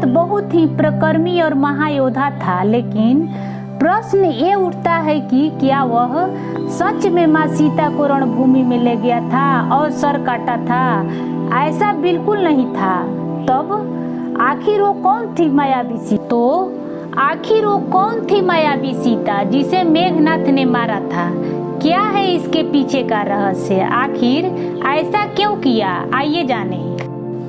भरत बहुत ही प्रकर्मी और महायोद्धा था, लेकिन प्रश्न ये उठता है कि क्या वह सच में माँ सीता को रणभूमि में ले गया था और सर काटा था? ऐसा बिल्कुल नहीं था। तब आखिर वो कौन थी मायावी सीता? आखिर वो कौन थी मायावी सीता जिसे मेघनाथ ने मारा था? क्या है इसके पीछे का रहस्य? आखिर ऐसा क्यों किया? आइए जाने।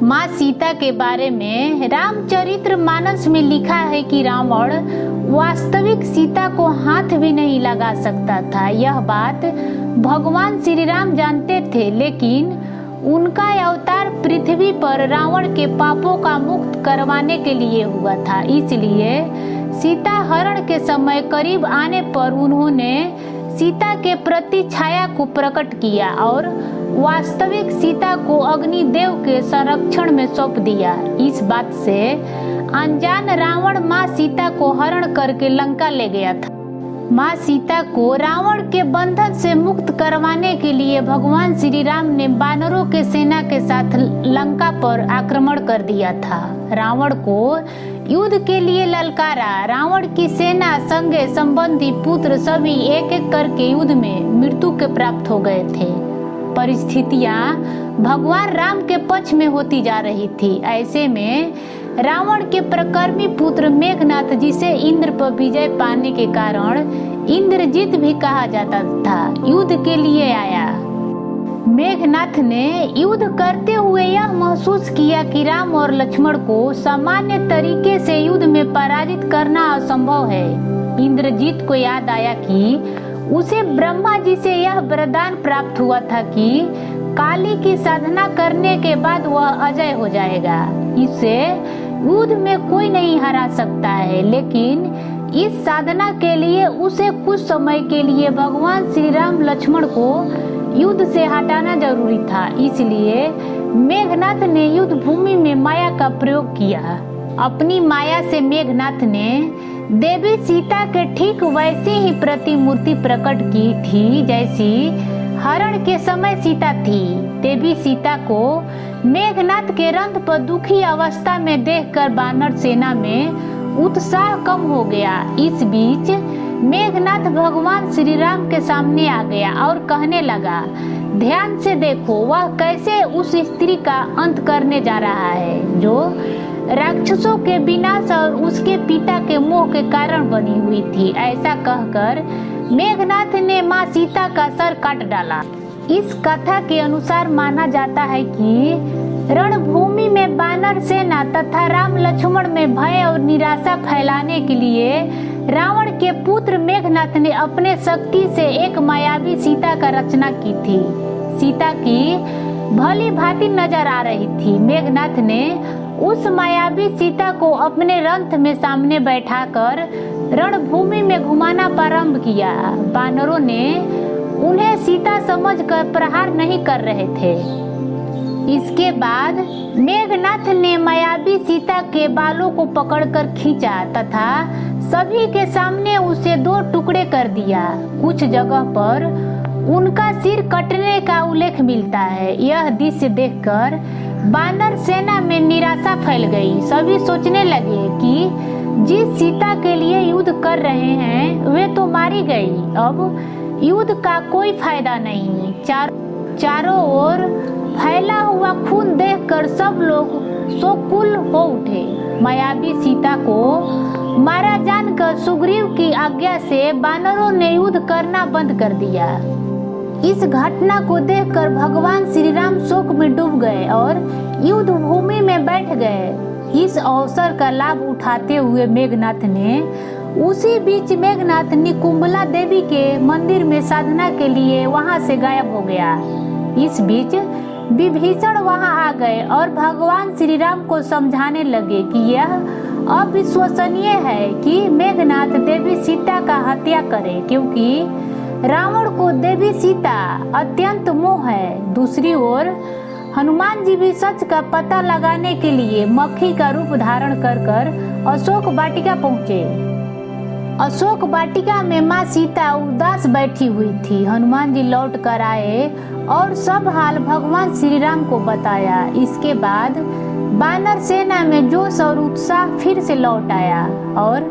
माँ सीता के बारे में रामचरितमानस में लिखा है कि रावण वास्तविक सीता को हाथ भी नहीं लगा सकता था। यह बात भगवान श्री राम जानते थे, लेकिन उनका अवतार पृथ्वी पर रावण के पापों का मुक्त करवाने के लिए हुआ था। इसलिए सीता हरण के समय करीब आने पर उन्होंने सीता के प्रति छाया को प्रकट किया और वास्तविक सीता को अग्निदेव के संरक्षण में सौंप दिया। इस बात से अनजान रावण माँ सीता को हरण करके लंका ले गया था। माँ सीता को रावण के बंधन से मुक्त करवाने के लिए भगवान श्री राम ने वानरों के सेना के साथ लंका पर आक्रमण कर दिया था। रावण को युद्ध के लिए ललकारा। रावण की सेना, संगे संबंधी, पुत्र सभी एक एक करके युद्ध में मृत्यु के प्राप्त हो गए थे। परिस्थितियां भगवान राम के पक्ष में होती जा रही थी। ऐसे में रावण के प्रकर्मी पुत्र मेघनाथ, जिसे इंद्र पर विजय पाने के कारण इंद्रजीत भी कहा जाता था, युद्ध के लिए आया। मेघनाथ ने युद्ध करते हुए यह महसूस किया कि राम और लक्ष्मण को सामान्य तरीके से युद्ध में पराजित करना असंभव है। इंद्रजीत को याद आया कि उसे ब्रह्मा जी से यह वरदान प्राप्त हुआ था कि काली की साधना करने के बाद वह अजय हो जाएगा। इसे युद्ध में कोई नहीं हरा सकता है, लेकिन इस साधना के लिए उसे कुछ समय के लिए भगवान श्री राम लक्ष्मण को युद्ध से हटाना जरूरी था। इसलिए मेघनाथ ने युद्ध भूमि में माया का प्रयोग किया। अपनी माया से मेघनाथ ने देवी सीता के ठीक वैसी ही प्रतिमूर्ति प्रकट की थी जैसी हरण के समय सीता थी। देवी सीता को मेघनाथ के रथ पर दुखी अवस्था में देखकर वानर सेना में उत्साह कम हो गया। इस बीच मेघनाथ भगवान श्री राम के सामने आ गया और कहने लगा, ध्यान से देखो, वह कैसे उस स्त्री का अंत करने जा रहा है जो राक्षसों के विनाश और उसके पिता के मोह के कारण बनी हुई थी। ऐसा कहकर मेघनाथ ने माँ सीता का सर काट डाला। इस कथा के अनुसार माना जाता है कि रणभूमि में वानर सेना तथा राम लक्ष्मण में भय और निराशा फैलाने के लिए रावण के पुत्र मेघनाथ ने अपने शक्ति से एक मायावी सीता का रचना की थी। सीता की भली भांति नजर आ रही थी। मेघनाथ ने उस मायावी सीता को अपने रथ में सामने बैठाकर रणभूमि में घुमाना प्रारंभ किया। वानरों ने उन्हें सीता समझकर प्रहार नहीं कर रहे थे। इसके बाद मेघनाथ ने मायावी सीता के बालों को पकड़कर खींचा तथा सभी के सामने उसे दो टुकड़े कर दिया। कुछ जगह पर उनका सिर कटने का उल्लेख मिलता है। यह दृश्य देखकर वानर सेना में निराशा फैल गई। सभी सोचने लगे कि जिस सीता के लिए युद्ध कर रहे हैं वे तो मारी गई, अब युद्ध का कोई फायदा नहीं। चारों ओर फैला हुआ खून देखकर सब लोग शोकुल हो उठे। मायावी सीता को मारा जानकर सुग्रीव की आज्ञा से वानरों ने युद्ध करना बंद कर दिया। इस घटना को देखकर भगवान श्री राम शोक में डूब गए और युद्ध भूमि में बैठ गए। इस अवसर का लाभ उठाते हुए मेघनाथ ने उसी बीच मेघनाथ निकुंभला देवी के मंदिर में साधना के लिए वहां से गायब हो गया। इस बीच विभीषण वहां आ गए और भगवान श्री राम को समझाने लगे कि यह अविश्वसनीय है कि मेघनाथ देवी सीता का हत्या करे, क्योंकि रावण को देवी सीता अत्यंत मोह है। दूसरी ओर हनुमान जी भी सच का पता लगाने के लिए मक्खी का रूप धारण कर अशोक वाटिका पहुँचे। अशोक वाटिका में माँ सीता उदास बैठी हुई थी। हनुमान जी लौट कर आए और सब हाल भगवान श्री राम को बताया। इसके बाद वानर सेना में जोश और उत्साह फिर से लौट आया और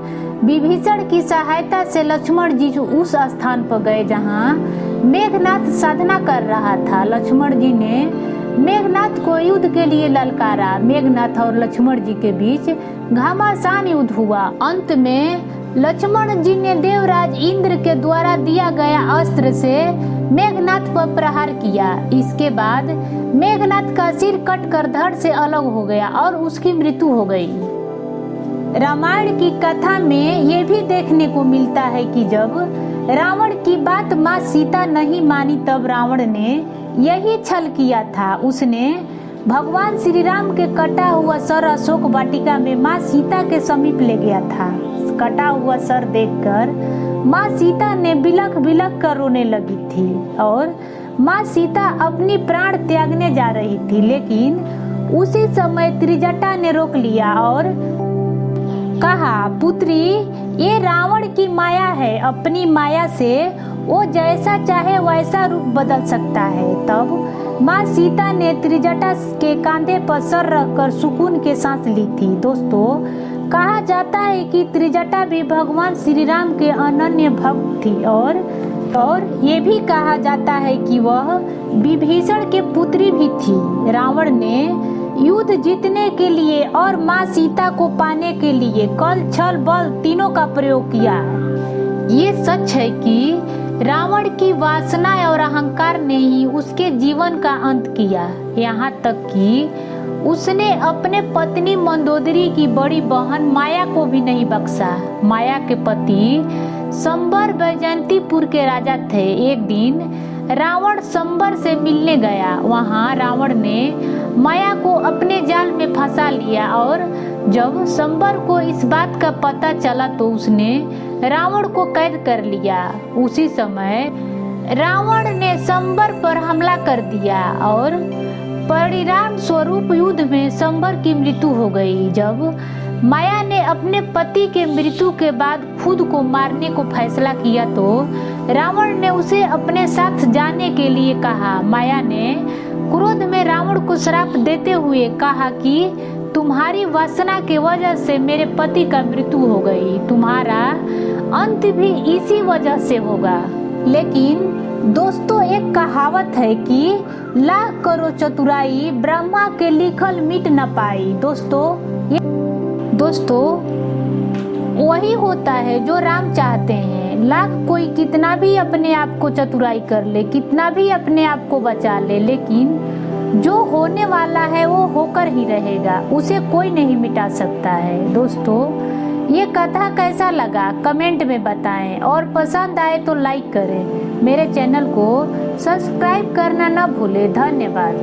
विभीषण की सहायता से लक्ष्मण जी उस स्थान पर गए जहां मेघनाथ साधना कर रहा था। लक्ष्मण जी ने मेघनाथ को युद्ध के लिए ललकारा। मेघनाथ और लक्ष्मण जी के बीच घमासान युद्ध हुआ। अंत में लक्ष्मण जी ने देवराज इंद्र के द्वारा दिया गया अस्त्र से मेघनाथ पर प्रहार किया। इसके बाद मेघनाथ का सिर कटकर धड़ से अलग हो गया और उसकी मृत्यु हो गई। रामायण की कथा में ये भी देखने को मिलता है कि जब रावण की बात माँ सीता नहीं मानी तब रावण ने यही छल किया था। उसने भगवान श्री राम के कटा हुआ सर अशोक वाटिका में माँ सीता के समीप ले गया था। कटा हुआ सर देखकर माँ सीता ने बिलख बिलख कर रोने लगी थी और माँ सीता अपनी प्राण त्यागने जा रही थी, लेकिन उसी समय त्रिजटा ने रोक लिया और कहा, पुत्री, ये रावण की माया है। अपनी माया से वो जैसा चाहे वैसा रूप बदल सकता है। तब माँ सीता ने त्रिजटा के कंधे पर सर रखकर सुकून के सांस ली थी। दोस्तों, कहा जाता है कि त्रिजटा भी भगवान श्री राम के अनन्य भक्त थी और ये भी कहा जाता है कि वह विभीषण के पुत्री भी थी। रावण ने युद्ध जीतने के लिए और माँ सीता को पाने के लिए कल, छल, बल तीनों का प्रयोग किया। ये सच है कि रावण की वासना और अहंकार ने ही उसके जीवन का अंत किया। यहाँ तक कि उसने अपने पत्नी मंदोदरी की बड़ी बहन माया को भी नहीं बख्शा। माया के पति संबर बैजंतीपुर के राजा थे। एक दिन रावण संबर से मिलने गया। वहाँ रावण ने माया को अपने जाल में फंसा लिया और जब संबर को इस बात का पता चला तो उसने रावण को कैद कर लिया। उसी समय रावण ने संबर पर हमला कर दिया और परिणाम स्वरूप युद्ध में संबर की मृत्यु हो गई। जब माया ने अपने पति के मृत्यु के बाद खुद को मारने को फैसला किया तो रावण ने उसे अपने साथ जाने के लिए कहा। माया ने क्रोध में रावण को श्राप देते हुए कहा कि तुम्हारी वासना के वजह से मेरे पति का मृत्यु हो गई, तुम्हारा अंत भी इसी वजह से होगा। लेकिन दोस्तों, एक कहावत है कि लाख करो चतुराई ब्रह्मा के लिखल मिट न पाई। दोस्तों, वही होता है जो राम चाहते हैं। लाख कोई कितना भी अपने आप को चतुराई कर ले, कितना भी अपने आप को बचा ले, लेकिन जो होने वाला है वो होकर ही रहेगा, उसे कोई नहीं मिटा सकता है। दोस्तों, ये कथा कैसा लगा कमेंट में बताएं और पसंद आए तो लाइक करें। मेरे चैनल को सब्सक्राइब करना न भूलें। धन्यवाद।